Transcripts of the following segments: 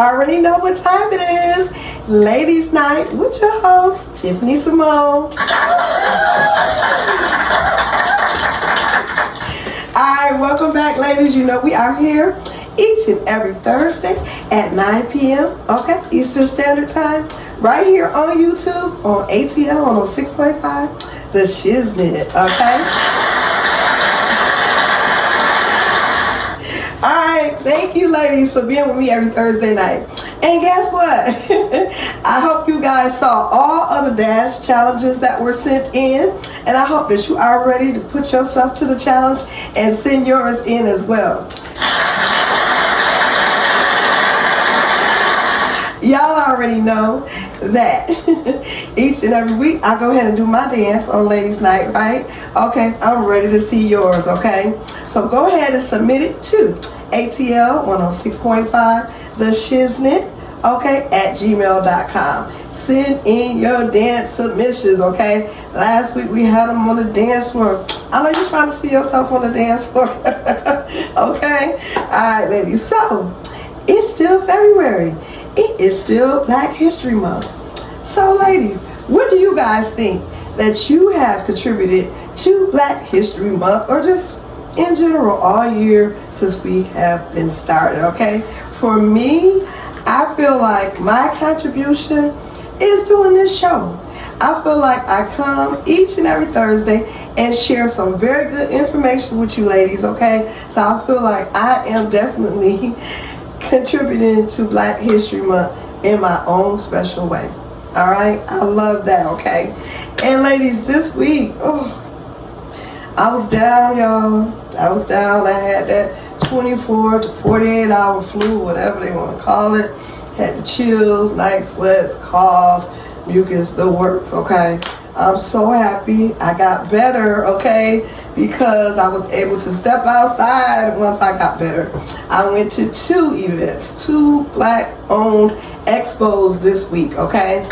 already know what time it is. Ladies' Night with your host, Tiffany Simone. Alright, welcome back, ladies. You know we are here each and every Thursday at 9 p.m. Okay, Eastern Standard Time, right here on YouTube on ATL on 6.5, the Shiznit. Okay. Alright, thank you ladies for being with me every Thursday night. And guess what? I hope you guys saw all of the dance challenges that were sent in. And I hope that you are ready to put yourself to the challenge and send yours in as well. Y'all already know that each and every week I go ahead and do my dance on Ladies Night, right? Okay, I'm ready to see yours, okay? So go ahead and submit it to ATL 106.5, the Shiznit, okay, at gmail.com. Send in your dance submissions, okay? Last week we had them on the dance floor. I know you're trying to see yourself on the dance floor, okay? All right, ladies, so it's still February. It is still Black History Month. So ladies, what do you guys think that you have contributed to Black History Month, or just in general all year since we have been started, okay? For me, I feel like my contribution is doing this show. I feel like I come each and every Thursday and share some very good information with you ladies, okay? So I feel like I am definitely contributing to Black History Month in my own special way. All right, I love that, okay? And ladies, this week, I was down, y'all. I was down. I had that 24 to 48 hour flu, whatever they want to call it. Had the chills, night sweats, cough, mucus, the works, okay? I'm so happy I got better, okay? Because I was able to step outside once I got better. I went to 2 events, 2 Black-owned expos this week, okay?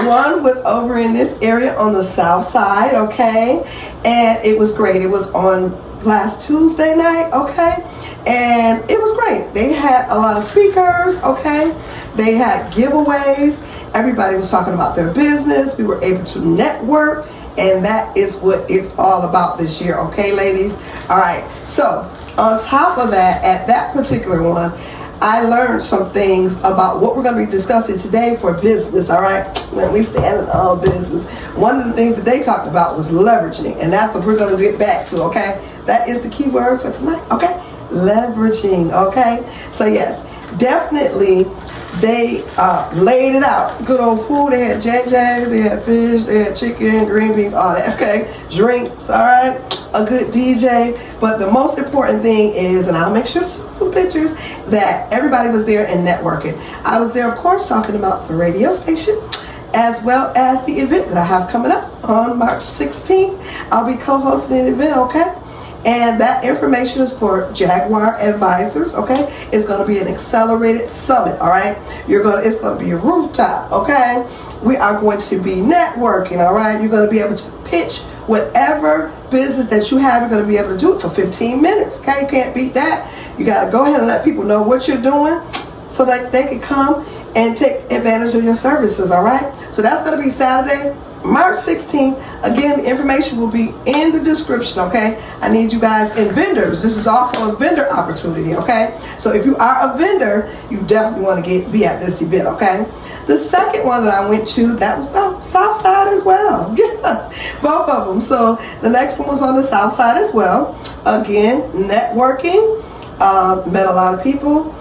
One was over in this area on the south side, okay? And it was great. It was on last Tuesday night, okay? And it was great. They had a lot of speakers, okay? They had giveaways. Everybody was talking about their business. We were able to network, and that is what it's all about this year, okay, ladies? All right, so on top of that, at that particular one, I learned some things about what we're going to be discussing today for business, all right? When we stand in all business. One of the things that they talked about was leveraging, and that's what we're going to get back to, okay? That is the key word for tonight, okay? Leveraging, okay? So yes, definitely they laid it out. Good old food. They had JJ's, they had fish, they had chicken, green beans, all that, okay? Drinks, all right? A good DJ. But the most important thing is, and I'll make sure to show some pictures, that everybody was there and networking. I was there, of course, talking about the radio station, as well as the event that I have coming up on March 16th. I'll be co-hosting an event, okay? And that information is for Jaguar advisors, okay? It's going to be an accelerated summit, all right? It's going to be a rooftop, okay? We are going to be networking, all right? You're going to be able to pitch whatever business that you have. You're going to be able to do it for 15 minutes, okay? You can't beat that. You got to go ahead and let people know what you're doing so that they can come and take advantage of your services, all right? So that's going to be Saturday, March 16th. Again, the information will be in the description, okay? I need you guys and vendors. This is also a vendor opportunity, okay? So if you are a vendor, you definitely want to be at this event, okay? The second one that I went to, that was south side as well. Yes, both of them. So the next one was on the south side as well. Again, networking. Met a lot of people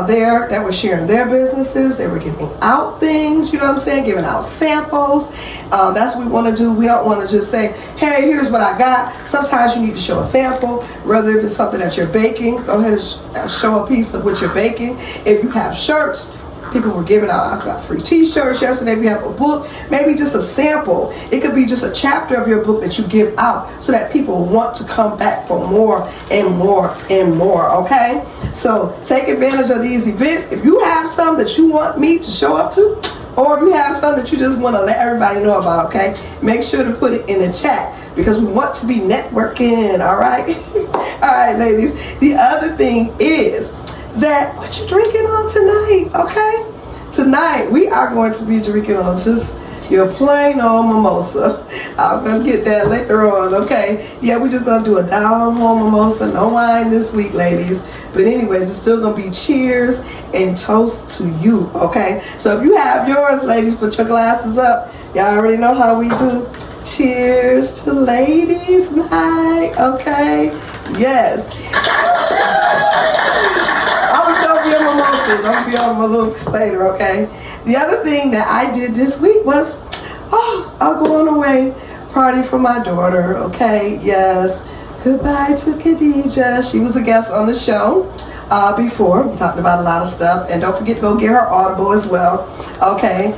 there that were sharing their businesses. They were giving out things, you know what I'm saying, giving out samples. That's what we want to do. We don't want to just say, hey, here's what I got. Sometimes you need to show a sample, whether if it's something that you're baking, go ahead and show a piece of what you're baking. If you have shirts, people were giving out, I got free t-shirts yesterday. We have a book, maybe just a sample. It could be just a chapter of your book that you give out so that people want to come back for more and more and more, okay? So take advantage of these events. If you have some that you want me to show up to, or if you have some that you just want to let everybody know about, okay, make sure to put it in the chat because we want to be networking, all right? All right, ladies. The other thing is that what you drinking on tonight, okay? Tonight, we are going to be drinking on just your plain old mimosa. I'm going to get that later on, okay? Yeah, we're just going to do a down-home mimosa. No wine this week, ladies. But anyways, it's still going to be cheers and toast to you, okay? So if you have yours, ladies, put your glasses up. Y'all already know how we do. Cheers to ladies' night, okay? Yes. I was going to be on mimosas. I'm going to be on them a little bit later, okay? The other thing that I did this week was, I'll go on away party for my daughter, okay? Yes. Goodbye to Khadija. She was a guest on the show before. We talked about a lot of stuff. And don't forget to go get her Audible as well, okay?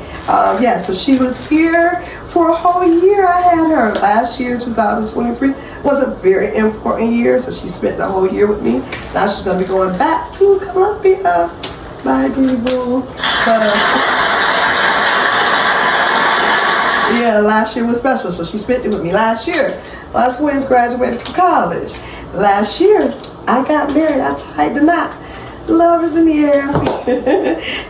Yeah, so she was here for a whole year. I had her last year, 2023, was a very important year. So she spent the whole year with me. Now she's going to be going back to Columbia. Bye, Debo. But, yeah, last year was special, so she spent it with me last year. My twins graduated from college. Last year, I got married. I tied the knot. Love is in the air.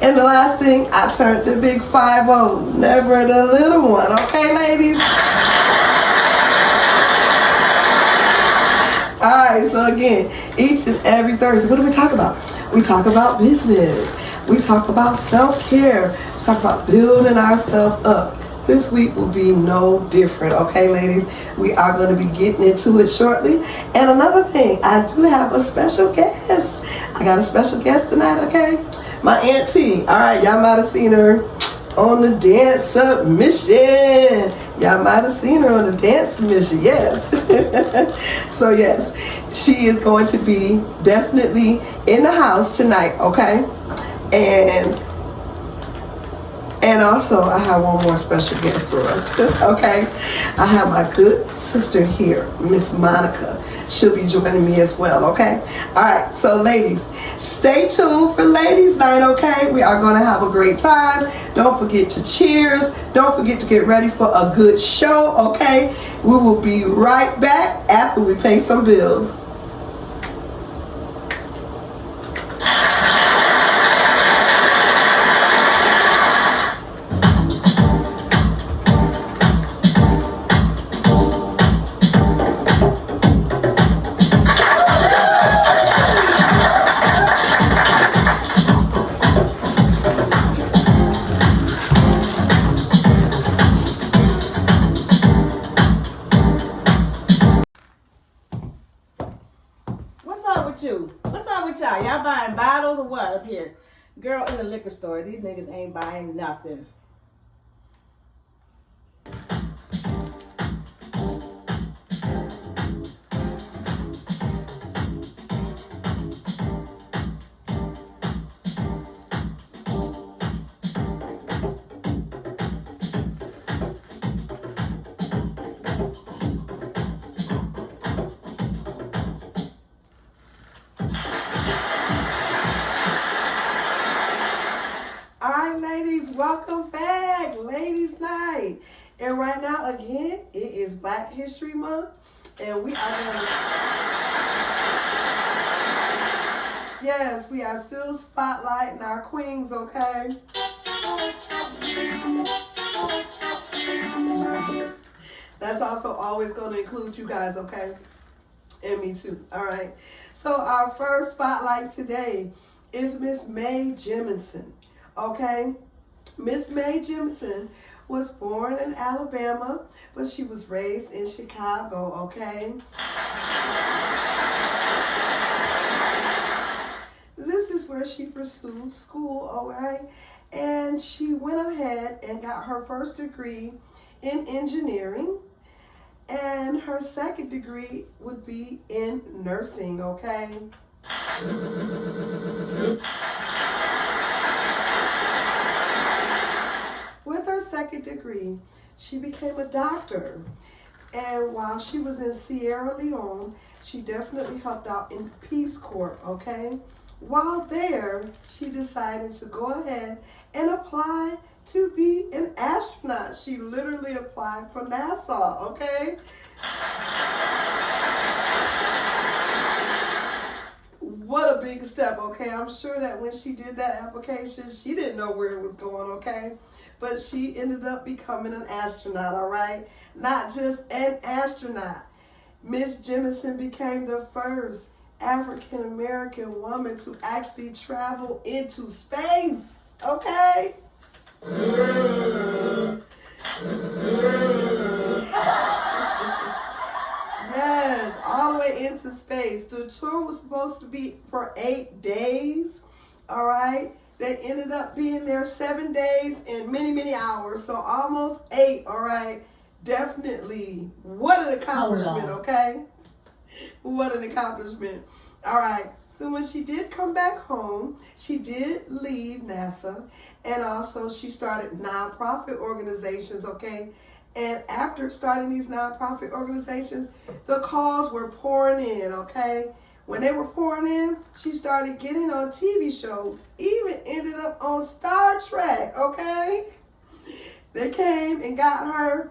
And the last thing, I turned the big 5-0. Never the little one. Okay, ladies? All right, so again, each and every Thursday, what do we talk about? We talk about business. We talk about self-care. We talk about building ourselves up. This week will be no different, okay, ladies? We are going to be getting into it shortly. And another thing, I do have a special guest. I got a special guest tonight, okay? My auntie. All right, y'all might have seen her on the dance submission. Y'all might have seen her on the dance submission, yes. So, yes, she is going to be definitely in the house tonight, okay? And also, I have one more special guest for us, okay? I have my good sister here, Miss Monica. She'll be joining me as well, okay? All right, so ladies, stay tuned for Ladies Night, okay? We are going to have a great time. Don't forget to cheers. Don't forget to get ready for a good show, okay? We will be right back after we pay some bills. What's up with y'all? Y'all buying bottles or what up here? Girl, in the liquor store, these niggas ain't buying nothing. Welcome back, Ladies Night. And right now, again, it is Black History Month, and we are gonna, yes, we are still spotlighting our queens, okay? That's also always going to include you guys, okay? And me too, all right? So our first spotlight today is Miss Mae Jemison, okay? Miss Mae Jemison was born in Alabama, but she was raised in Chicago, okay? This is where she pursued school, alright? And she went ahead and got her first degree in engineering, and her second degree would be in nursing, okay? With her second degree, she became a doctor. And while she was in Sierra Leone, she definitely helped out in the Peace Corps, okay? While there, she decided to go ahead and apply to be an astronaut. She literally applied for NASA, okay? What a big step, okay? I'm sure that when she did that application, she didn't know where it was going, okay? But she ended up becoming an astronaut, all right? Not just an astronaut. Miss Jemison became the first African-American woman to actually travel into space, okay? Yes, all the way into space. The tour was supposed to be for 8 days, all right? They ended up being there 7 days and many, many hours, so almost 8, all right? Definitely. What an accomplishment, okay? What an accomplishment. All right. So when she did come back home, she did leave NASA, and also she started nonprofit organizations, okay? And after starting these nonprofit organizations, the calls were pouring in, okay? When they were pouring in, she started getting on TV shows, even ended up on Star Trek, okay? They came and got her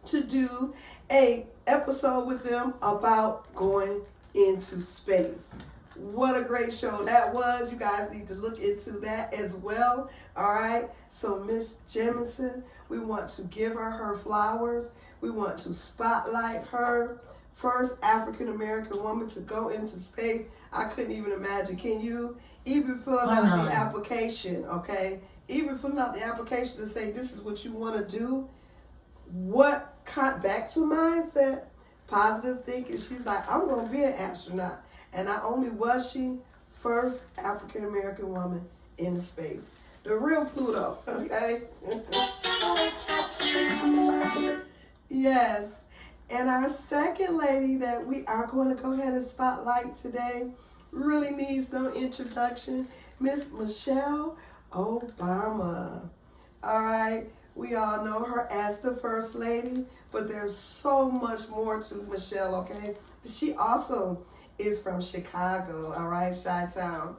to do a episode with them about going into space. What a great show that was. You guys need to look into that as well. All right. So Miss Jemison, we want to give her flowers. We want to spotlight her. First African-American woman to go into space. I couldn't even imagine. Can you? Even filling out the application, okay? Even filling out the application to say this is what you want to do. What back to mindset, positive thinking. She's like, I'm going to be an astronaut. And not only was she first African-American woman in space. The real Pluto, okay? Yes. And our second lady that we are going to go ahead and spotlight today really needs no introduction. Miss Michelle Obama. All right. We all know her as the First Lady, but there's so much more to Michelle, okay? She also is from Chicago, all right, Chi-Town.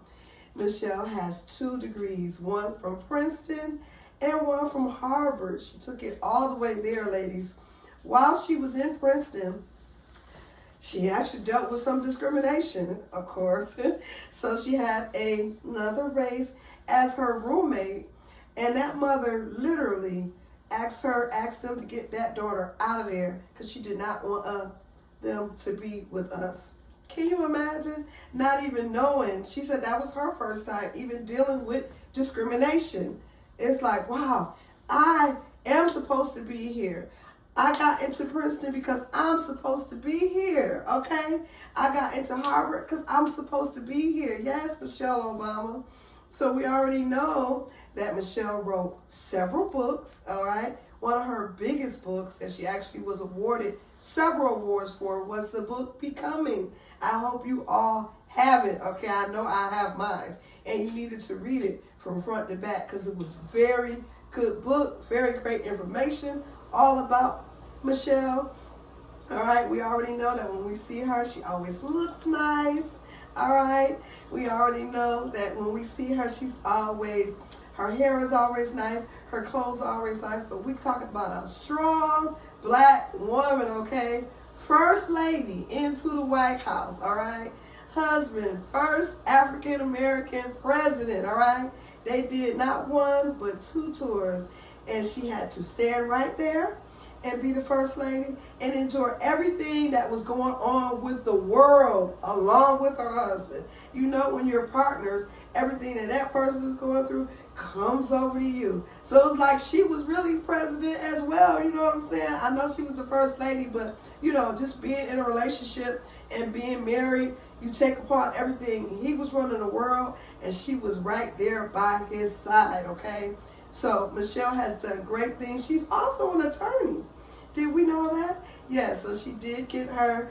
Michelle has 2 degrees, one from Princeton and one from Harvard. She took it all the way there, ladies. While she was in Princeton, she actually dealt with some discrimination, of course. So she had another race as her roommate, and that mother literally asked them to get that daughter out of there because she did not want them to be with us. Can you imagine? Not even knowing. She said that was her first time even dealing with discrimination. It's like, wow, I am supposed to be here. I got into Princeton because I'm supposed to be here, okay? I got into Harvard because I'm supposed to be here. Yes, Michelle Obama. So we already know that Michelle wrote several books, all right? One of her biggest books that she actually was awarded several awards for was the book Becoming. I hope you all have it, okay? I know I have mine. And you needed to read it from front to back because it was very good book, very great information, all about Michelle. All right, we already know that when we see her, she always looks nice. All right, we already know that when we see her, her hair is always nice, her clothes are always nice, but we're talking about a strong black woman, okay? First lady into the White House, all right? Husband, first African-American president, all right? They did not 1, but 2 tours, and she had to stand right there and be the first lady and enjoy everything that was going on with the world along with her husband. You know, when you're partners, everything that person is going through comes over to you. So it's like she was really president as well, you know what I'm saying? I know she was the first lady, but, you know, just being in a relationship and being married, you take upon everything. He was running the world, and she was right there by his side, okay? So Michelle has done great things. She's also an attorney. Did we know that? Yes, so she did get her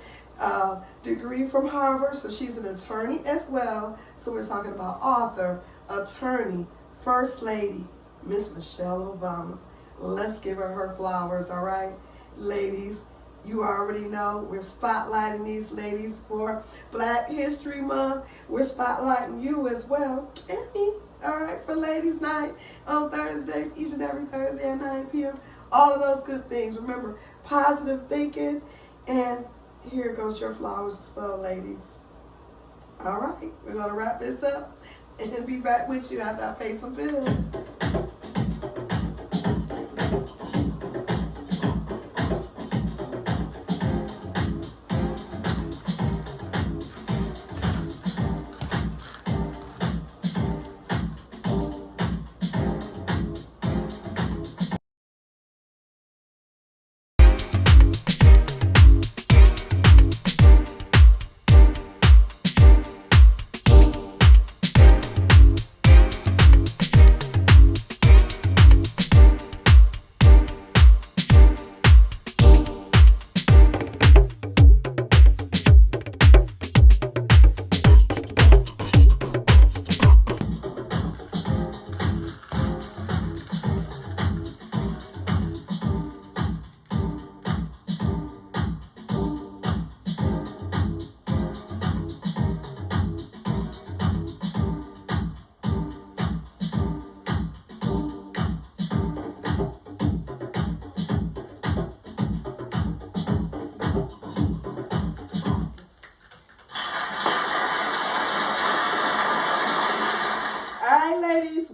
degree from Harvard, so she's an attorney as well. So we're talking about author, attorney, first lady, Miss Michelle Obama. Let's give her flowers, all right? Ladies, you already know we're spotlighting these ladies for Black History Month. We're spotlighting you as well, and me, all right, for Ladies Night on Thursdays, each and every Thursday at 9 p.m. All of those good things. Remember, positive thinking And here goes your flowers as well, ladies. All right, we're going to wrap this up and be back with you after I pay some bills.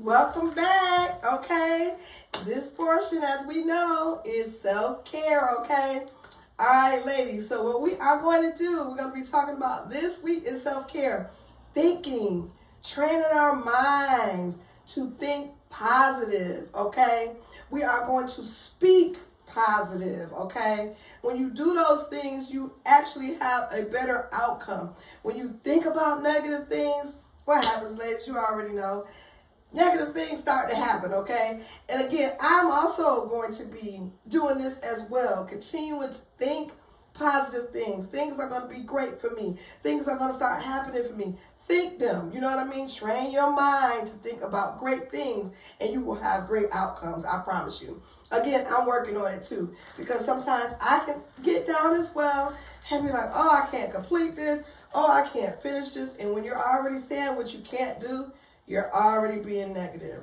Welcome back, okay? This portion, as we know, is self-care, okay? All right, ladies, so what we are going to do, we're going to be talking about this week in self-care. Thinking, training our minds to think positive, okay? We are going to speak positive, okay? When you do those things, you actually have a better outcome. When you think about negative things, what happens, ladies? You already know. Negative things start to happen, okay? And again, I'm also going to be doing this as well, continuing to think positive things. Things are going to be great for me. Things are going to start happening for me. Think them, you know what I mean? Train your mind to think about great things, and you will have great outcomes, I promise you. Again, I'm working on it too, because sometimes I can get down as well and be like, oh, I can't complete this. Oh, I can't finish this. And when you're already saying what you can't do, you're already being negative.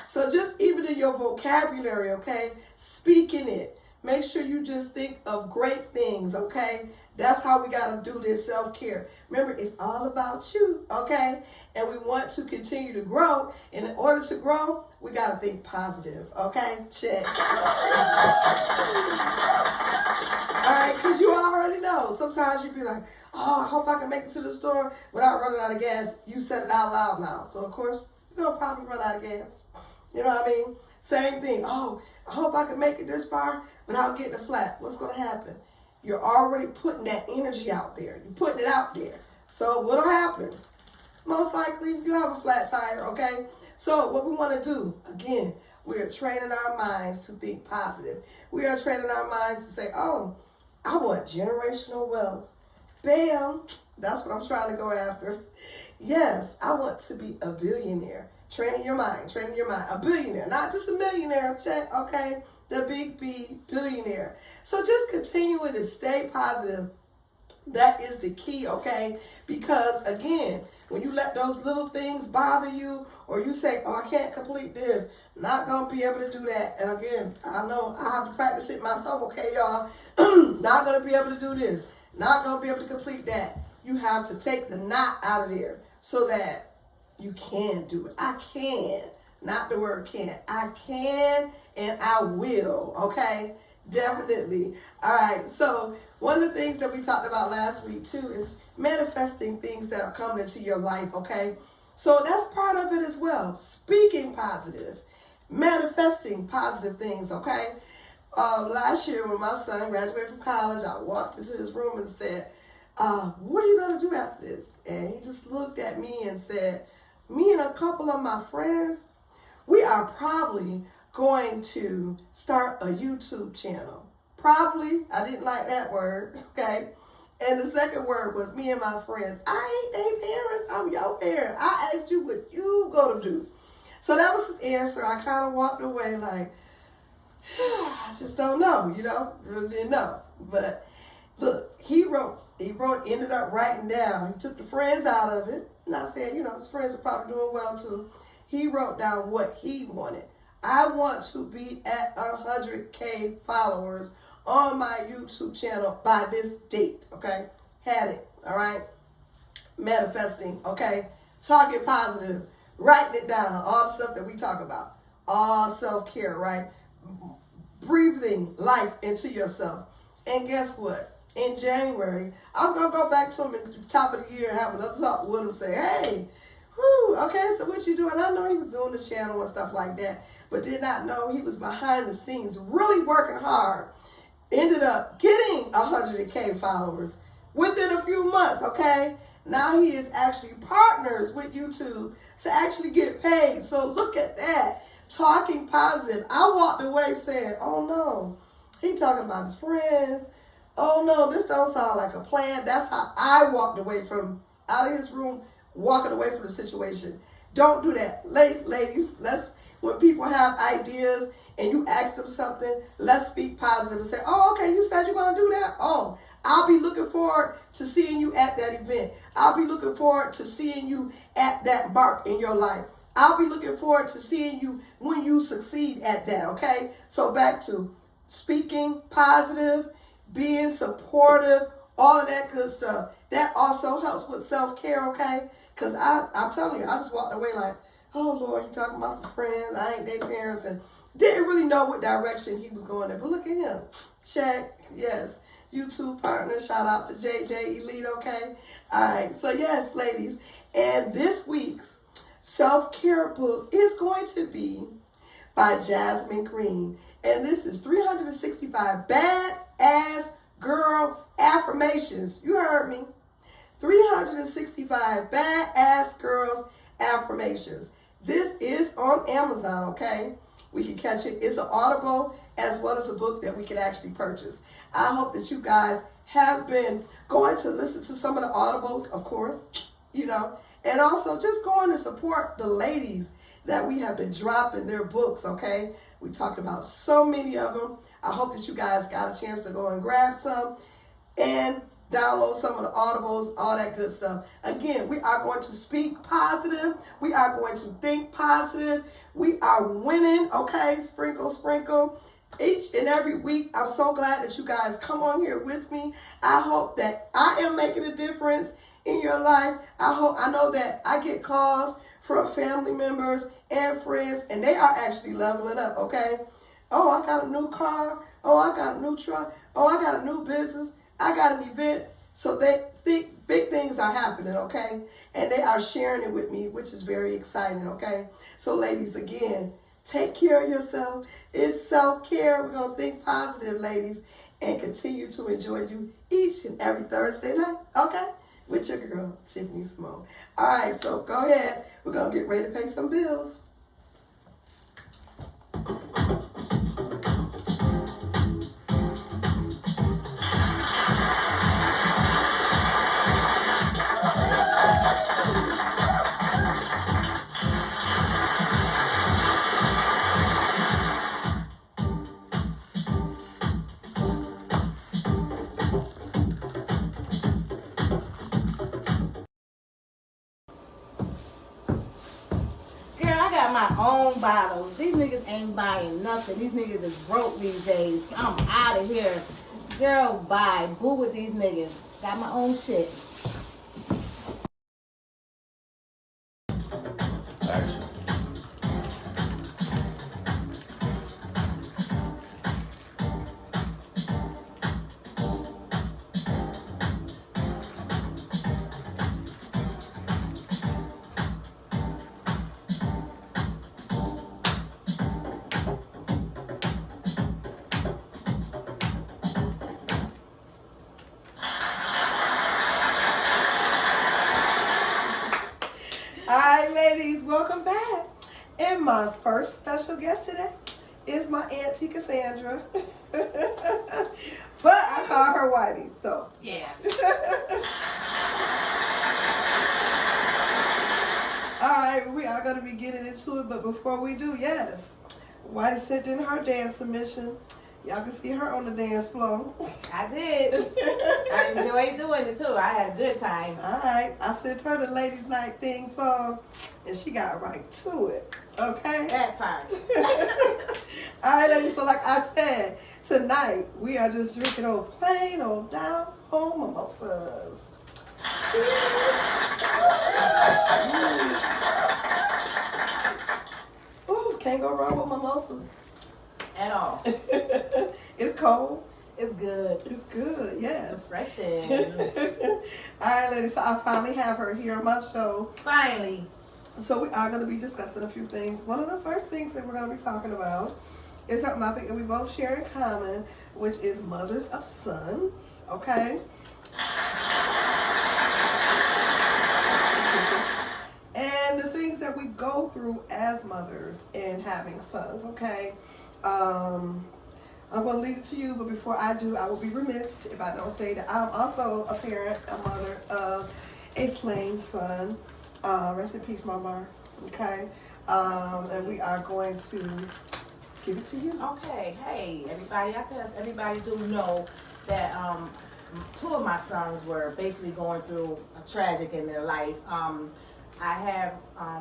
So just even in your vocabulary, okay, speaking it. Make sure you just think of great things, okay? That's how we got to do this self-care. Remember, it's all about you, okay? And we want to continue to grow. And in order to grow, we got to think positive, okay? Check. All right, because you already know. Sometimes you be like, oh, I hope I can make it to the store without running out of gas. You said it out loud now. So, of course, you're going to probably run out of gas. You know what I mean? Same thing. Oh, I hope I can make it this far without getting a flat. What's going to happen? You're already putting that energy out there. You're putting it out there. So what'll happen? Most likely you have a flat tire, okay? So what we want to do, again, we are training our minds to think positive. We are training our minds to say, oh, I want generational wealth. Bam. That's what I'm trying to go after. Yes, I want to be a billionaire. Training your mind, a billionaire, not just a millionaire, check, okay? The big B, billionaire. So just continuing to stay positive. That is the key, okay? Because again, when you let those little things bother you, or you say, oh, I can't complete this, not gonna be able to do that. And again, I know I have to practice it myself, okay, y'all? Not gonna be able to do this, not gonna be able to complete that. You have to take the not out of there so that you can do it. I can, not the word can't. I can and I will, okay? Definitely. All right, so one of the things that we talked about last week too is manifesting things that are coming into your life, okay? So that's part of it as well. Speaking positive, manifesting positive things, okay? Last year when my son graduated from college, I walked into his room and said, what are you going to do after this? And he just looked at me and said, me and a couple of my friends, we are probably going to start a YouTube channel. Probably, I didn't like that word, okay? And the second word was me and my friends. I ain't their parents, I'm your parent. I asked you what you gonna do. So that was his answer. I kind of walked away like, I just don't know, you know, really didn't know. But look, he ended up writing down. He took the friends out of it. Not saying, you know, his friends are probably doing well too. He wrote down what he wanted. I want to be at 100K followers on my YouTube channel by this date, okay? Had it, all right? Manifesting, okay? Talking positive, writing it down, all the stuff that we talk about. All self-care, right? Breathing life into yourself. And guess what? In January, I was going to go back to him at the top of the year and have another talk with him, say, hey, whoo, okay, so what you doing? I know he was doing the channel and stuff like that, but did not know he was behind the scenes really working hard. Ended up getting 100K followers within a few months, okay? Now he is actually partners with YouTube to actually get paid. So look at that. Talking positive. I walked away saying, oh no, he talking about his friends. Oh no, this don't sound like a plan. That's how I walked away from out of his room, walking away from the situation. Don't do that. Ladies, when people have ideas and you ask them something, let's speak positive and say, oh, okay, you said you're going to do that? Oh, I'll be looking forward to seeing you at that event. I'll be looking forward to seeing you at that mark in your life. I'll be looking forward to seeing you when you succeed at that, okay? So back to speaking positive, being supportive, all of that good stuff. That also helps with self-care, okay? Because I'm telling you, I just walked away like, oh, Lord, you talking about some friends. I ain't their parents. And didn't really know what direction he was going in. But look at him. Check. Yes. YouTube partner. Shout out to JJ Elite, okay? All right. So, yes, ladies. And this week's self-care book is going to be by Jasmine Green. And this is 365 Badass Girl Affirmations. You heard me. 365 Badass Girls Affirmations. This is on Amazon, okay? We can catch it. It's an Audible as well as a book that we can actually purchase. I hope that you guys have been going to listen to some of the Audibles, of course, you know, and also just going to support the ladies that we have been dropping their books, okay? We talked about so many of them. I hope that you guys got a chance to go and grab some and download some of the Audibles, all that good stuff. Again, we are going to speak positive. We are going to think positive. We are winning, okay? Sprinkle, sprinkle. Each and every week, I'm so glad that you guys come on here with me. I hope that I am making a difference in your life. I know that I get calls from family members and friends, and they are actually leveling up, okay? Oh, I got a new car. Oh, I got a new truck. Oh, I got a new business. I got an event. So they think big things are happening, okay? And they are sharing it with me, which is very exciting, okay? So ladies, again, take care of yourself. It's self-care. We're going to think positive, ladies, and continue to enjoy you each and every Thursday night, okay? With your girl, Tiffany Simone. All right, so go ahead. We're going to get ready to pay some bills. My own bottles. These niggas ain't buying nothing. These niggas is broke these days. I'm out of here. Girl, bye. Boo with these niggas. Got my own shit. Action. All right, ladies, welcome back. And my first special guest today is my auntie Cassandra. But I call her Whitey, so yes. All right, we are going to be getting into it, but before we do, yes, Whitey sent in her dance submission. Y'all can see her on the dance floor. I did. I enjoyed doing it too. I had a good time. All right. I sent her the ladies' night theme song, and she got right to it. Okay? That part. All right, ladies. So like I said, tonight we are just drinking old plain old down home mimosas. Cheers. Ooh, can't go wrong with mimosas. At all. It's cold. It's good. It's good, yes. Refreshing. All right, ladies, so I finally have her here on my show. Finally. So we are going to be discussing a few things. One of the first things that we're going to be talking about is something I think that we both share in common, which is mothers of sons, okay? And the things that we go through as mothers and having sons, okay? I'm going to leave it to you, but before I do, I will be remiss if I don't say that I'm also a parent, a mother of a slain son. Rest in peace, Mama. Okay? And we are going to give it to you. Okay. Hey, everybody. I guess everybody do know that two of my sons were basically going through a tragic in their life. I have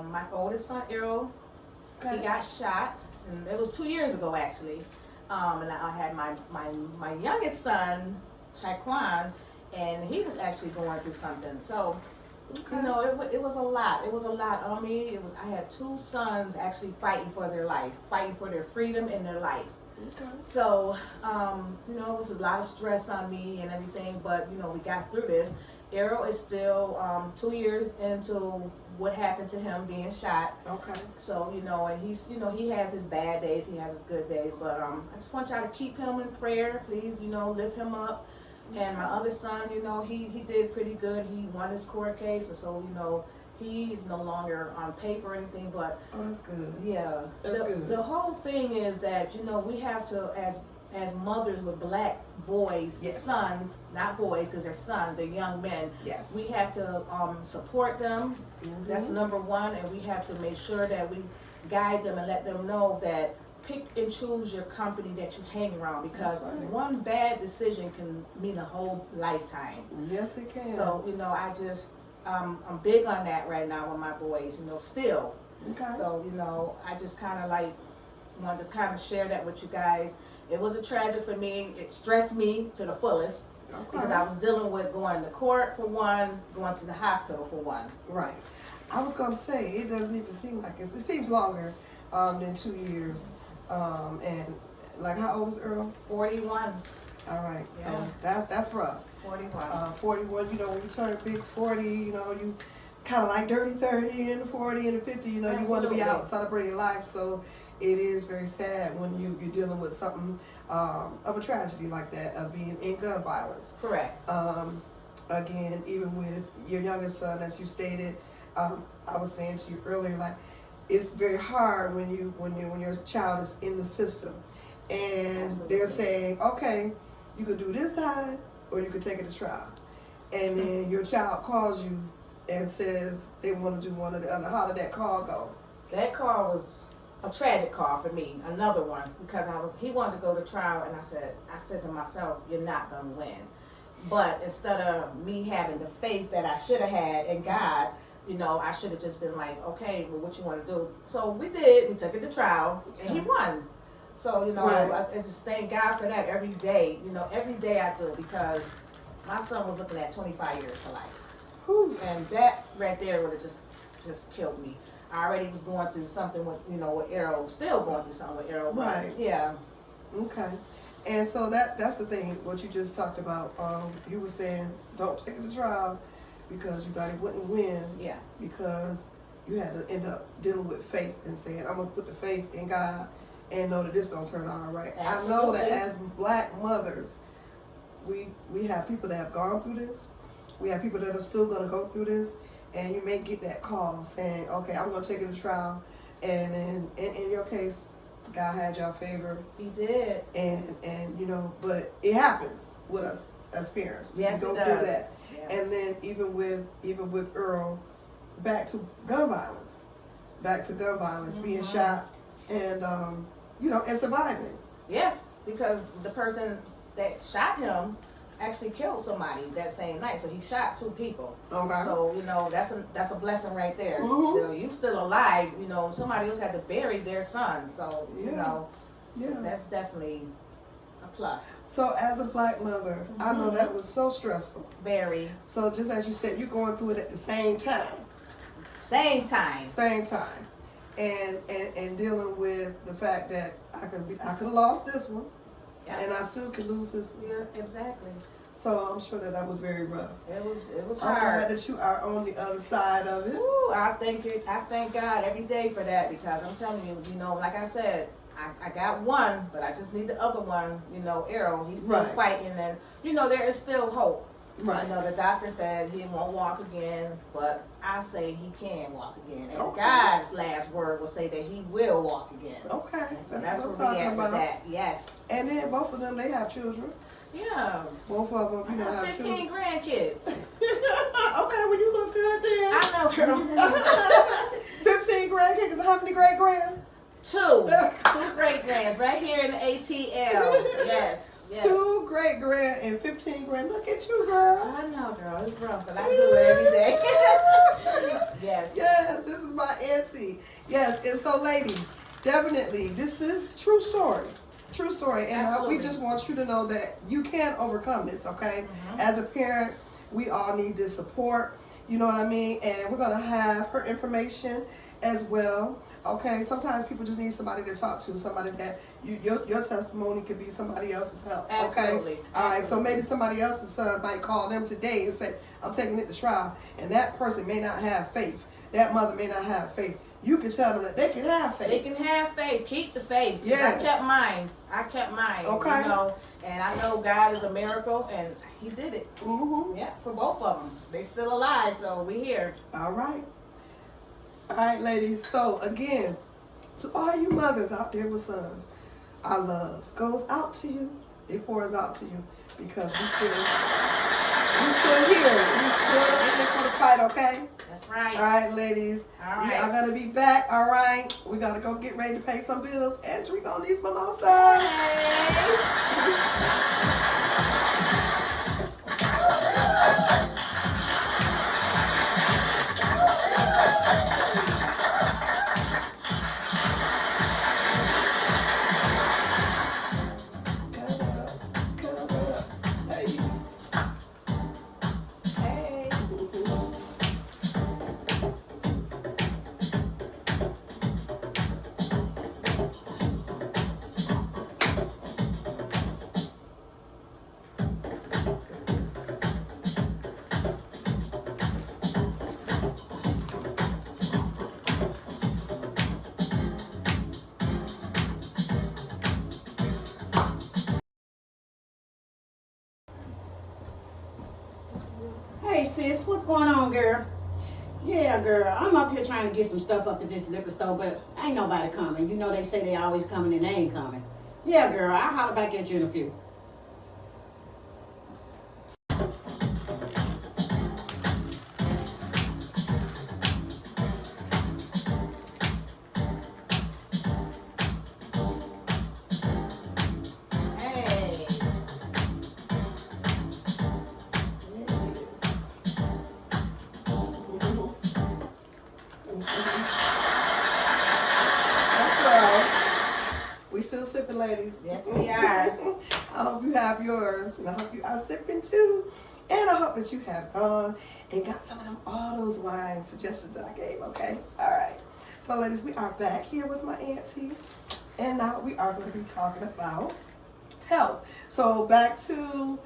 my oldest son, Errol. Okay. He got shot, and it was 2 years ago actually. And I had my youngest son, Shaquan, and he was actually going through something. So, Okay. you know, it was a lot. It was a lot on me. I had two sons actually fighting for their life, fighting for their freedom in their life. Okay. So, you know, it was a lot of stress on me and everything, but, you know, we got through this. Arrow is still 2 years into what happened to him being shot. Okay. So, you know, and he's, you know, he has his bad days, he has his good days, but I just want y'all to keep him in prayer, please, you know, lift him up. And my other son, you know, he did pretty good. He won his court case, so, you know, he's no longer on paper or anything, but Oh, that's good. yeah, That's good. the whole thing is that, you know, we have to, as mothers with black boys, Yes. sons, not boys because they're sons, they're young men. Yes. We have to support them. Mhm. That's number one, and we have to make sure that we guide them and let them know that pick and choose your company that you hang around, because That's right. one bad decision can mean a whole lifetime. Yes, it can. So, you know, I'm big on that right now with my boys, you know, still. Okay. So, you know, I just kind of like wanted to kind of share that with you guys. It was a tragedy for me. It stressed me to the fullest because I was dealing with going to court for one, going to the hospital for one. Right. I was going to say, it doesn't even seem like it seems longer than 2 years. And like, how old was Earl? 41. All right. Yeah. So that's rough. 41. 41, you know, when you turn big 40, you know, you kind of like dirty 30 and 40 and 50, you know, you want to be out celebrating life. So it is very sad when you're dealing with something of a tragedy like that, of being in gun violence. Correct. Again, even with your youngest son, as you stated, I was saying to you earlier, like, it's very hard when your child is in the system, and Absolutely. they're saying, okay, you could do this time, or you could take it to trial, and then your child calls you and says they want to do one or the other. How did that call go? That call was a tragic call for me, another one, because he wanted to go to trial, and I said to myself, you're not gonna win. But instead of me having the faith that I should have had in God, you know, I should have just been like, okay, well, what you want to do? So we did. We took it to trial, and he won. So, you know, Right. I just thank God for that every day. You know, every day I do, because my son was looking at 25 years to life. Whew. And that right there would have just killed me. I already was going through something with, you know, with Arrow, still going through something with Arrow. Right. Yeah. Okay. And so that's the thing, what you just talked about. You were saying, don't take it to trial because you thought it wouldn't win. Yeah. Because you had to end up dealing with faith and saying, I'm going to put the faith in God and know that this going to turn out all right. Absolutely. I know that as black mothers, we have people that have gone through this. We have people that are still going to go through this. And you may get that call saying, okay, I'm going to take it to trial. And then in your case, God had your favor. He did. And you know, but it happens with us as parents. Yes, we go it through does. that. Yes. And then even with Earl, back to gun violence, being shot, and you know, and surviving. Yes, because the person that shot him actually killed somebody that same night. So he shot 2 people. Okay. So that's a blessing right there. Mm-hmm. You still alive. Somebody else had to bury their son. So that's definitely a plus. So as a black mother, I know that was so stressful. Very. So just as you said, you're going through it at the same time. Same time. And dealing with the fact that I could have lost this one, and I still could lose this one. Yeah, exactly. So I'm sure that was very rough. It was I'm hard. glad that you are on the other side of it. Ooh, I thank God every day for that, because I'm telling you, like I said, I got one, but I just need the other one. Arrow, he's still fighting, and there is still hope. Right. The doctor said he won't walk again, but I say he can walk again. And God's last word will say that he will walk again. Okay. So that's what we have with that. Yes. And then both of them, they have children. Yeah. Both of them, have 15 children. grandkids. Okay, well, you look good then. I know, girl. 15 grandkids. How many great-grand? 2 great-grands right here in the ATL. Yes. 2 great-grand and 15 grand. Look at you, girl. I know, girl. It's rough, but I do it every day. Yes. Yes, this is my auntie. Yes, and so ladies, definitely, this is true story. True story. And we just want you to know that you can overcome this, okay? Mm-hmm. As a parent, we all need this support. You know what I mean? And we're going to have her information as well. Okay, sometimes people just need somebody to talk to, somebody that your testimony could be somebody else's help. Absolutely. Okay, all right. So maybe somebody else's son might call them today and say, "I'm taking it to trial," and that person may not have faith. That mother may not have faith. You can tell them that they can have faith. They can have faith. Keep the faith. Yes. I kept mine. Okay. And I know God is a miracle, and He did it. Mm-hmm. Yeah, for both of them. They still alive, so we here. All right. All right, ladies. So again, to all you mothers out there with sons, our love goes out to you. It pours out to you because we're still here. We're still in it for the fight. Okay. That's right. All right, ladies. All right. We are gonna be back. All right. We gotta go get ready to pay some bills and drink on these mimosas. Hey sis, what's going on, girl? Yeah, girl, I'm up here trying to get some stuff up at this liquor store, but ain't nobody coming. They say they always coming and they ain't coming. Yeah, girl, I'll holler back at you in a few. Ladies. Yes, we are. I hope you have yours, and I hope you are sipping too. And I hope that you have gone and got some of them all those wine suggestions that I gave. Okay, all right. So, ladies, we are back here with my auntie, and now we are going to be talking about health. So, back to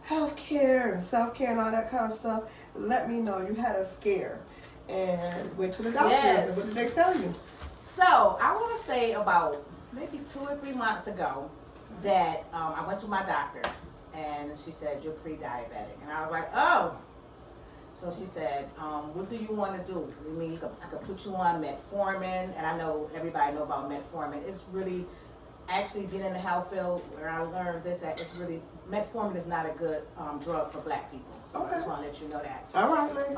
healthcare and self-care and all that kind of stuff. Let me know you had a scare and went to the doctors. Yes. And what did they tell you? So, I want to say about maybe 2 or 3 months ago that I went to my doctor and she said, "You're pre-diabetic." And I was like, "Oh." So she said, "What do you want to do? I mean, I could put you on metformin." And I know everybody know about metformin. It's really, actually being in the health field where I learned this, that it's really, metformin is not a good drug for black people. So okay. I just want to let you know that. All right, ladies.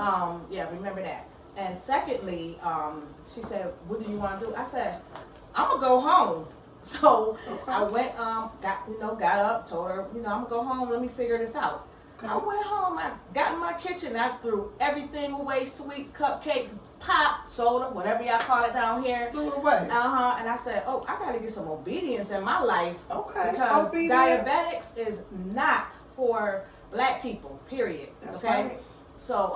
Yeah, remember that. And secondly, she said, "What do you want to do?" I said, "I'm going to go home." So Okay. I went, got up, told her, I'm gonna go home. Let me figure this out. Okay. I went home. I got in my kitchen. I threw everything away: sweets, cupcakes, pop, soda, whatever y'all call it down here. Threw it away. And I said, oh, I gotta get some obedience in my life. Okay. Because Obedience. diabetics is not for black people. Period. That's okay. right. So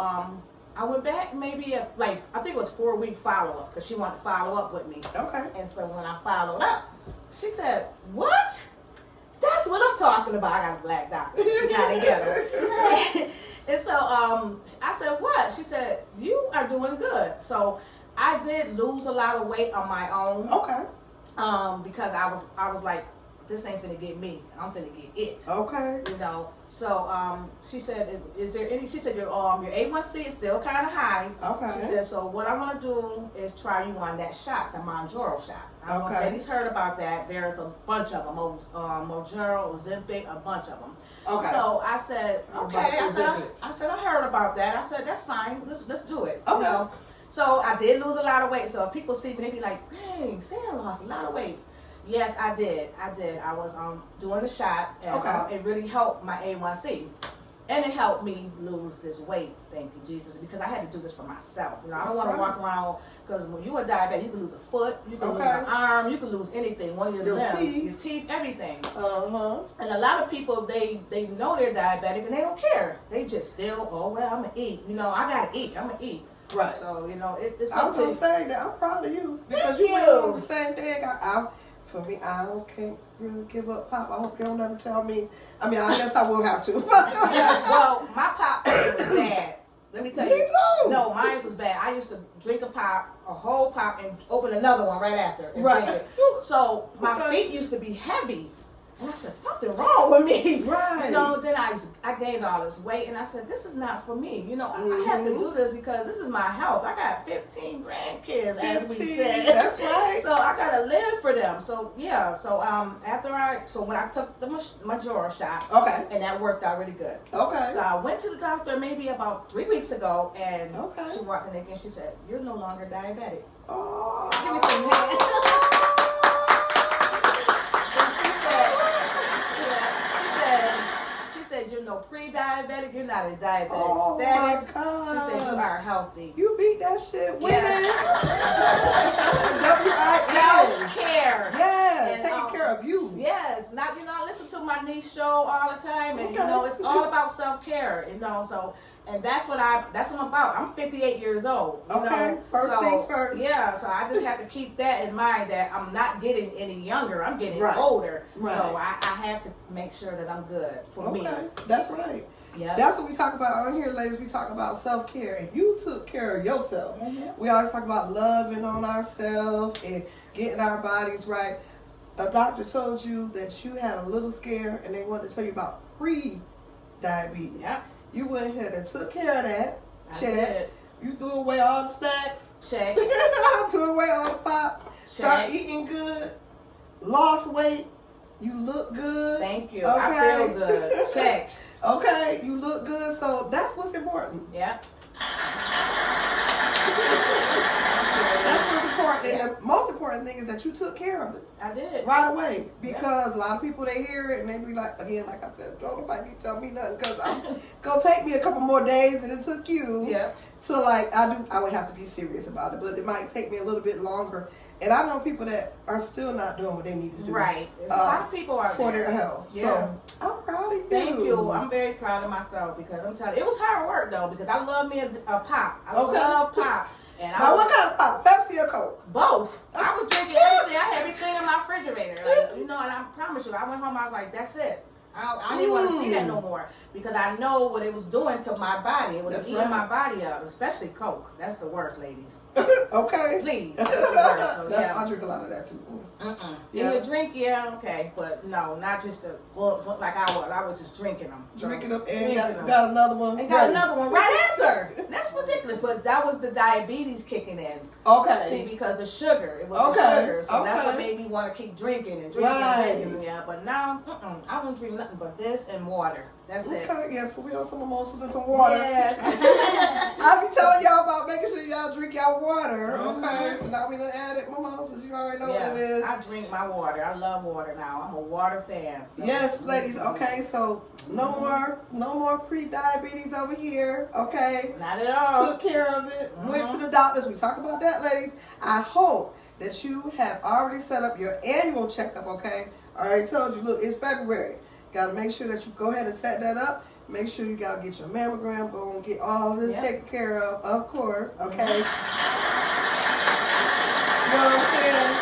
I went back maybe I think it was 4-week follow up because she wanted to follow up with me. Okay. And so when I followed up, she said, "What? That's what I'm talking about." I got a black doctor. She got together. And so I said, "What?" She said, "You are doing good." So I did lose a lot of weight on my own. Okay. Because I was like, this ain't finna get me. I'm finna get it. Okay. So she said, is there any? She said your A1C is still kind of high. Okay. She said, so what I want to do is try you on that shot, the Mounjaro shot. I don't know if Okay. ladies heard about that. There's a bunch of them. Mounjaro, Ozempic, a bunch of them. Okay. So I said, okay. I said I heard about that. I said that's fine. Let's do it. Okay. So I did lose a lot of weight. So if people see me, they be like, dang, Sam lost a lot of weight. Yes, I did. I was doing the shot, and it really helped my A1C, and it helped me lose this weight. Thank you, Jesus, because I had to do this for myself. I don't want to walk around because when you are diabetic, you can lose a foot, you can lose an arm, you can lose anything, one of your limbs, your teeth, everything. And a lot of people they know they're diabetic and they don't care. They just still, oh well, I'm gonna eat. I gotta eat. I'm gonna eat. Right. So it's I'm something. just saying that I'm proud of you because Thank you went on you. the same thing. For me, I can't really give up pop. I hope you don't ever tell me. I mean, I guess I will have to. Well, my pop was bad. Let me tell you. Me too. No, mine was bad. I used to drink a whole pop, and open another one right after and Right. drink it. So my feet used to be heavy. And I said, something wrong with me. Right. Then I gained all this weight, and I said, this is not for me. I have to do this because this is my health. I got 15 grandkids, as we said. That's right. So I gotta live for them. So yeah. So when I took the Mounjaro shot, Okay. and that worked out really good. Okay. So I went to the doctor maybe about 3 weeks ago, and Okay. she walked in again. She said, "You're no longer diabetic." Oh. Give me some hands. She said, "You're no pre-diabetic. You're not in diabetic status." My God. She said, "You are healthy." You beat that shit, women. Self-care. Yeah, And, taking care of you. Yes, not I listen to my niece show all the time, and it's all about self-care. So and that's what I'm about. I'm 58 years old. First things first. Yeah, so I just have to keep that in mind that I'm not getting any younger. I'm getting older. Right. So I have to make sure that I'm good for me. That's right. Yeah. That's what we talk about on here, ladies. We talk about self-care. And you took care of yourself. Mm-hmm. We always talk about loving on ourselves and getting our bodies right. A doctor told you that you had a little scare and they wanted to tell you about pre-diabetes. Yeah. You went ahead and took care of that. I Check. did. You threw away all the snacks. Check. Threw away all the pop. Start eating good. Lost weight. You look good. Thank you. Okay. I feel good. Check. Okay, you look good. So that's what's important. Yeah. That's what's important. And the most important thing is that you took care of it. I did. Right away. Because a lot of people, they hear it and they be like, again, like I said, don't nobody need to tell me nothing because I'm going to take me a couple more days than it took you. Yeah. So I would have to be serious about it, but it might take me a little bit longer. And I know people that are still not doing what they need to do. Right. A lot of people are for there. their health. Yeah. So I'm proud of you. Thank you. I'm very proud of myself because I'm telling you, it was hard work though because I love me a pop. I love pop. And now what kind of pop? Pepsi or Coke? Both. I was drinking everything. I had everything in my refrigerator. And I promise you, I went home, I was like, that's it. I didn't want to see that no more because I know what it was doing to my body. It was eating my body up, especially Coke. That's the worst, ladies. Okay. Please. That's the worst. So, I drink a lot of that too. Yeah. You drink, okay, but no, not just like I was. I was just drinking them. Drinking them and got another one. And got another one right after. That's ridiculous. But that was the diabetes kicking in. Okay. See, because the sugar, it was the sugar. So that's what made me want to keep drinking and drinking and drinking. Yeah, but now, I don't drink nothing but this and water. That's it. Okay, yeah, so we on some mimosas and some water. Yes. I be telling y'all about making sure y'all drink y'all water. Okay, so so now we done added mimosas. You already know what it is. I drink my water. I love water now. I'm a water fan. So. Yes, ladies. Okay, so no more pre-diabetes over here. Okay, not at all. Took care of it. Went to the doctors. We talked about that, ladies. I hope that you have already set up your annual checkup. Okay, I already told you. Look, it's February. Got to make sure that you go ahead and set that up. Make sure you gotta get your mammogram, boom, get all of this taken care of course, okay? You know what I'm saying?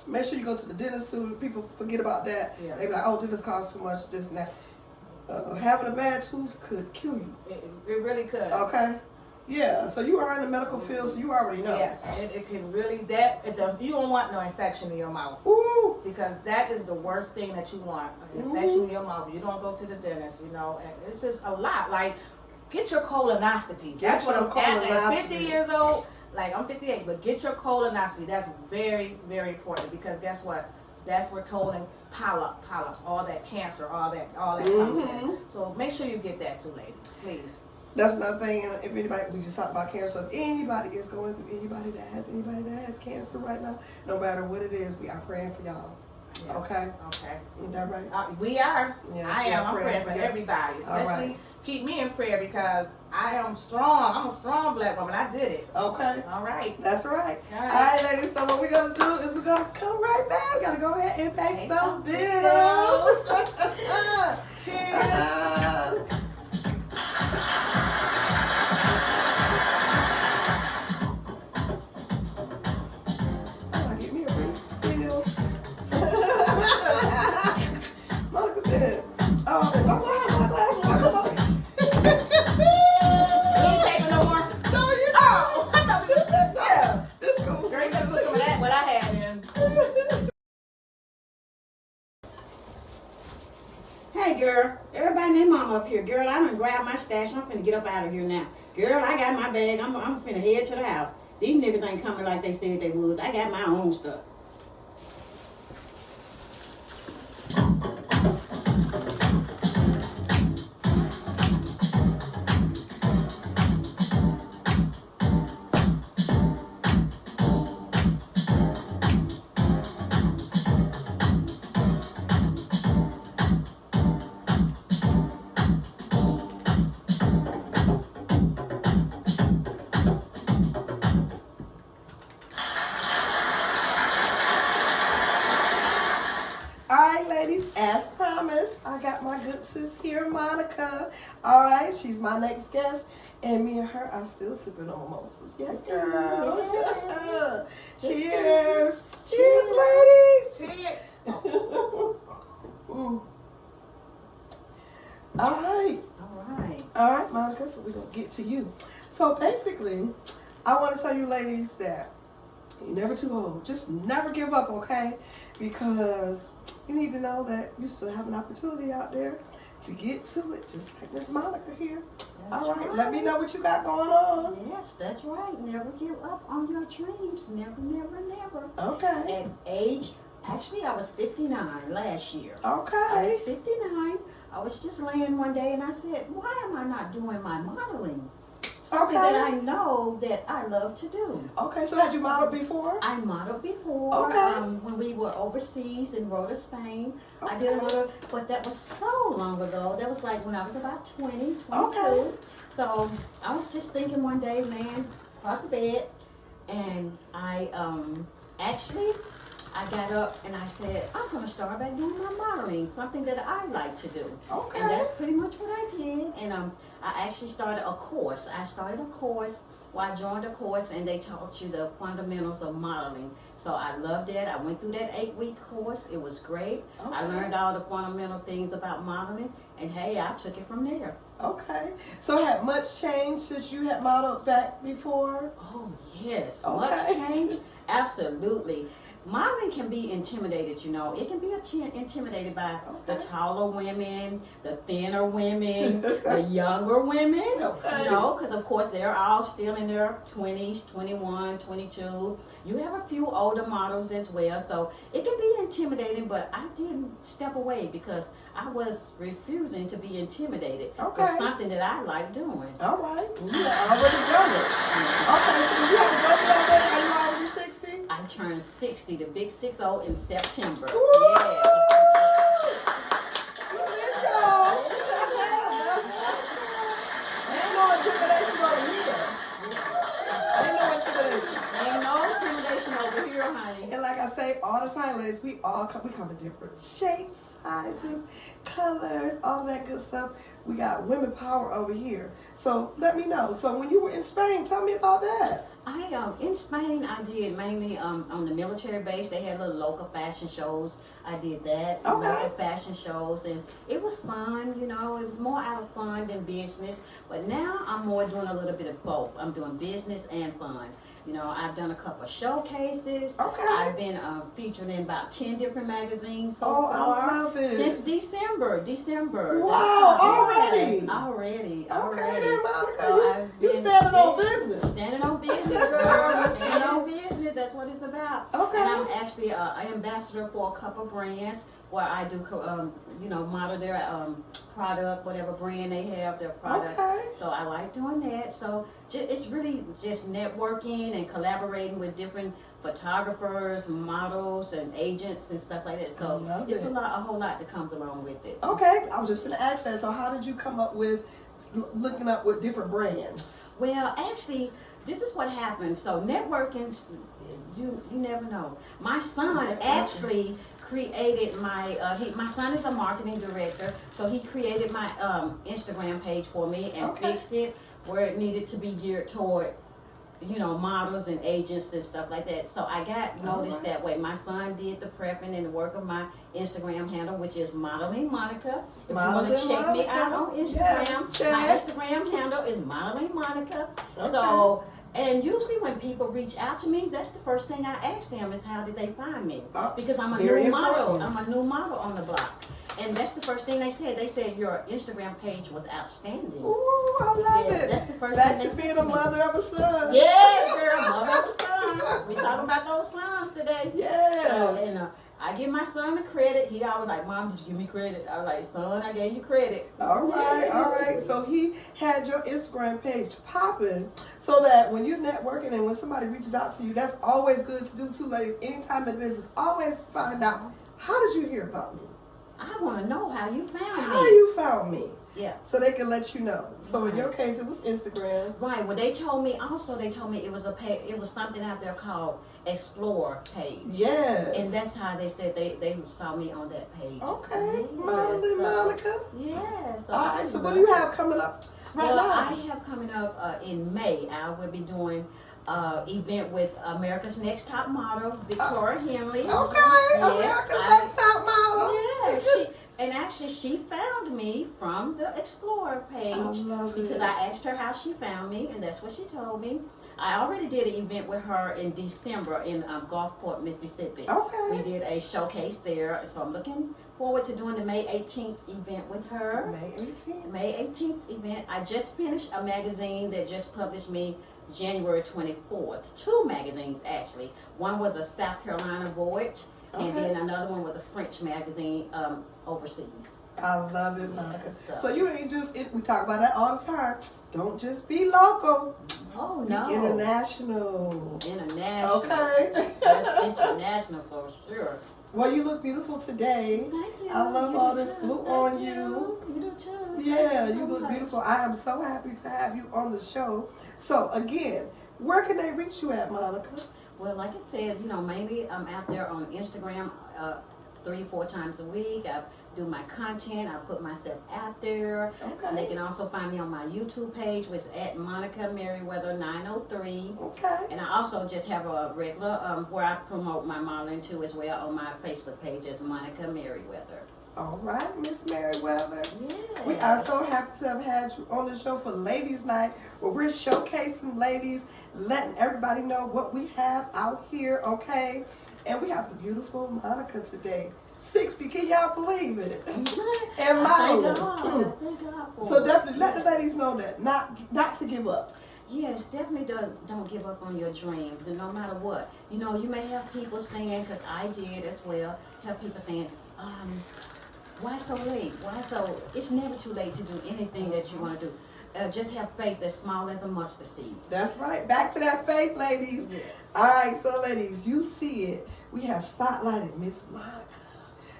Make sure you go to the dentist too. People forget about that. Yeah. They be like, oh, dentist costs too much, this and that. Having a bad tooth could kill you. It really could. Okay? Yeah, so you are in the medical field, so you already know. Yes, it can really, you don't want no infection in your mouth. Ooh. Because that is the worst thing that you want, an infection in your mouth. You don't go to the dentist, you know, and it's just a lot. Like, get your colonoscopy. That's what I'm at 50 years old. Like, I'm 58, but get your colonoscopy. That's very, very important because guess what? That's where colon polyps, all that cancer, all that comes in. So make sure you get that too, ladies, please. That's another thing. If anybody, we just talked about cancer. If anybody is going through, anybody that has cancer right now, no matter what it is, we are praying for y'all. Yeah. Okay. Okay. Is that right? We are. Yes, I am. I'm praying for everybody, especially keep me in prayer because I am strong. I'm a strong black woman. I did it. Okay. All right. That's right. All right, ladies. So what we're gonna do is we're gonna come right back. We gotta go ahead and pay some bills. Cheers. Monica said, I'm gonna have my glass. You ain't taking no more? No, you I thought we just did that. Yeah, this cool. Girl, you gotta put some of that, what I had in. Hey, girl. Everybody and their mama up here. Girl, I done grabbed my stash. I'm finna get up out of here now. Girl, I got my bag. I'm finna head to the house. These niggas ain't coming like they said they would. I got my own stuff. As promised, I got my good sis here, Monica. All right, she's my next guest, and me and her are still sipping on mimosas. Yes, girl. Yeah. Cheers. Cheers, ladies. Cheers. Ooh. All right. All right, Monica, so we're going to get to you. So basically, I want to tell you ladies that you're never too old. Just never give up, okay? Because you need to know that you still have an opportunity out there to get to it, just like Miss Monica here. All right, let me know what you got going on. Yes, that's right. Never give up on your dreams. Never, never, never. Okay. At age, actually, I was 59 last year. Okay. I was 59. I was just laying one day and I said, why am I not doing my modeling? Something that I know that I love to do. Okay, so had you modeled before? I modeled before. Okay. When we were overseas in Rota, Spain. Okay. I did a little, but that was so long ago. That was like when I was about 20, 22. Okay. So I was just thinking one day, laying across the bed, and I got up and I said, I'm going to start back doing my modeling, something that I like to do. Okay. And that's pretty much what I did. And I actually started a course. I joined a course and they taught you the fundamentals of modeling. So I loved that. I went through that 8-week course. It was great. Okay. I learned all the fundamental things about modeling. And hey, I took it from there. Okay. So had much change since you had modeled back before? Oh, yes. Okay. Much change? Absolutely. Modeling can be intimidated, you know. It can be intimidated by the taller women, the thinner women, the younger women, you know, because of course they're all still in their 20s, 21, 22. You have a few older models as well, so it can be intimidating, but I didn't step away because I was refusing to be intimidated. Okay. It's something that I like doing. All right. You have already done it. Okay, so you have a birthday already? Are you already 60? 60, the big 60 in September. Woo! Yeah. Let's go. Ain't no intimidation over here. Ain't no intimidation. Ain't no intimidation over here, honey. And like I say all the time, ladies, we come in different shapes, sizes, colors, all that good stuff. We got women power over here. So let me know. So when you were in Spain, tell me about that. In Spain, I did mainly on the military base. They had little local fashion shows. I did that, Okay. local fashion shows, and it was fun. You know, it was more out of fun than business. But now I'm more doing a little bit of both. I'm doing business and fun. You know, I've done a couple of showcases. Okay. I've been featured in about 10 different magazines so Oh, far. I love it. Since December. Wow, already? Yes, already. Okay, then, Monica, So you I've been standing on business. Standing on business, girl. Standing on business. That's what it's about. Okay. And I'm actually an ambassador for a couple brands where I do, model their product, whatever brand they have, their product. Okay. So I like doing that. So it's really just networking and collaborating with different photographers, models, and agents and stuff like that. So I love it's it. a whole lot that comes along with it. Okay, I was just going to ask that. So how did you come up with looking up with different brands? Well, actually, this is what happens. So networking, you never know. My son actually created my son is a marketing director, so he created my Instagram page for me and fixed it where it needed to be geared toward models and agents and stuff like that. So I got noticed that way. My son did the prepping and the work of my Instagram handle, which is Modeling Monica. If you want to check me out on Instagram, my Instagram handle is Modeling Monica. Okay. So, and usually when people reach out to me, that's the first thing I ask them is how did they find me? Because I'm a new model. I'm a new model on the block. And that's the first thing they said. They said your Instagram page was outstanding. Ooh, I love it. That's the first Back thing to they being said a to me. mother of a son. Yes, girl, mother of a son. We talking about those sons today. Yeah. So, and I give my son the credit. He always like, Mom, did you give me credit? I was like, son, I gave you credit. All right. So he had your Instagram page popping so that when you're networking and when somebody reaches out to you, that's always good to do too, ladies. Anytime in business, always find out, how did you hear about me? I want to know how you found me. How you found me? Yeah. So they can let you know. So in your case, it was Instagram. Right. Well, they told me it was it was something out there called Explore page. Yes. And that's how they said they saw me on that page. Okay. Yes, Modeling Monica. Yeah. So All right. So what do you have coming up right now? I have coming up in May. I will be doing event with America's Next Top Model, Victoria Henley. Okay. Yes, America's Next Top Model. Yeah, she found me from the Explorer page. I love because it. I asked her how she found me, and that's what she told me. I already did an event with her in December in Gulfport, Mississippi. Okay. We did a showcase there, so I'm looking forward to doing the May 18th event with her. May 18th event. I just finished a magazine that just published me January 24th. 2 magazines, actually. One was a South Carolina voyage, and then another one was a French magazine overseas. I love it, Monica. So you ain't we talk about that all the time. Don't just be local. Oh, no. Be international. International. Okay. That's international for sure. Well, you look beautiful today. Thank you. I love You all do this too. blue Thank on you. you. You do too. Yeah, Thank you so look much. beautiful. I am so happy to have you on the show. So again, where can they reach you at, Monica? Well, like I said, mainly I'm out there on Instagram 3-4 times a week. I do my content. I put myself out there. Okay. And they can also find me on my YouTube page, which is at Monica Merriweather 903. Okay. And I also just have a regular where I promote my modeling too as well on my Facebook page as Monica Merriweather. All right, Miss Merriweather. Yeah. We are so happy to have had you on the show for Ladies Night, where we're showcasing ladies, letting everybody know what we have out here, okay? And we have the beautiful Monica today. 60, can y'all believe it? And modeling. Thank God for So it. definitely let the ladies know that not to give up. Yes, definitely don't give up on your dream, no matter what. You may have people saying, because I did as well, have people saying, why so late? It's never too late to do anything that you want to do. just have faith as small as a mustard seed. That's right. Back to that faith, ladies. Yes. All right, so ladies, you see it. We have spotlighted Miss Monica.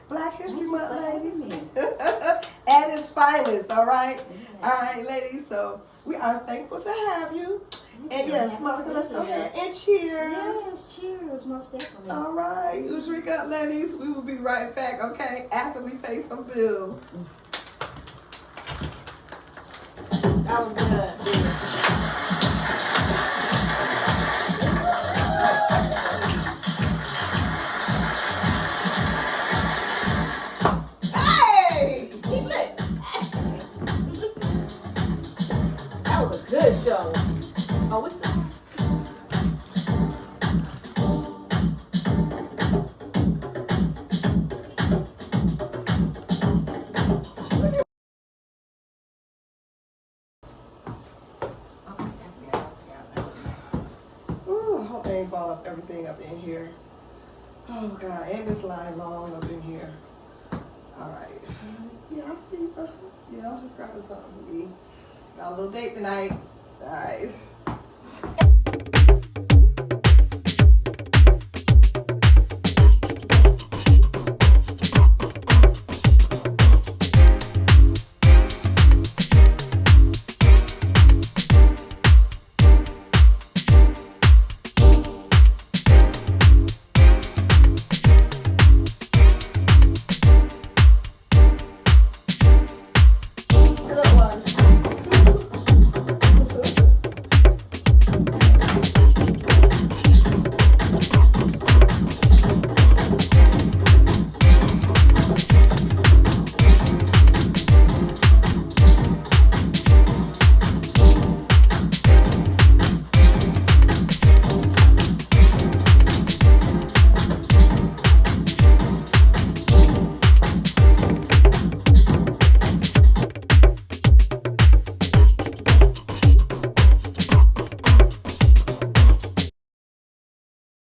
Black History Month, ladies. At its finest, all right? Yeah. All right, ladies, so we are thankful to have you. And yes, Monica, let's go ahead and cheers. Yes, cheers, most definitely. All right, you drink up, ladies. We will be right back, okay? After we pay some bills. That was good. Hey! He lit. That was a good show. Oh, what's that? Ooh, I hope they ain't ball up everything up in here. Oh, God, ain't this line long up in here. All right. Yeah, I see. Yeah, I'm just grabbing something for me. Got a little date tonight. All right.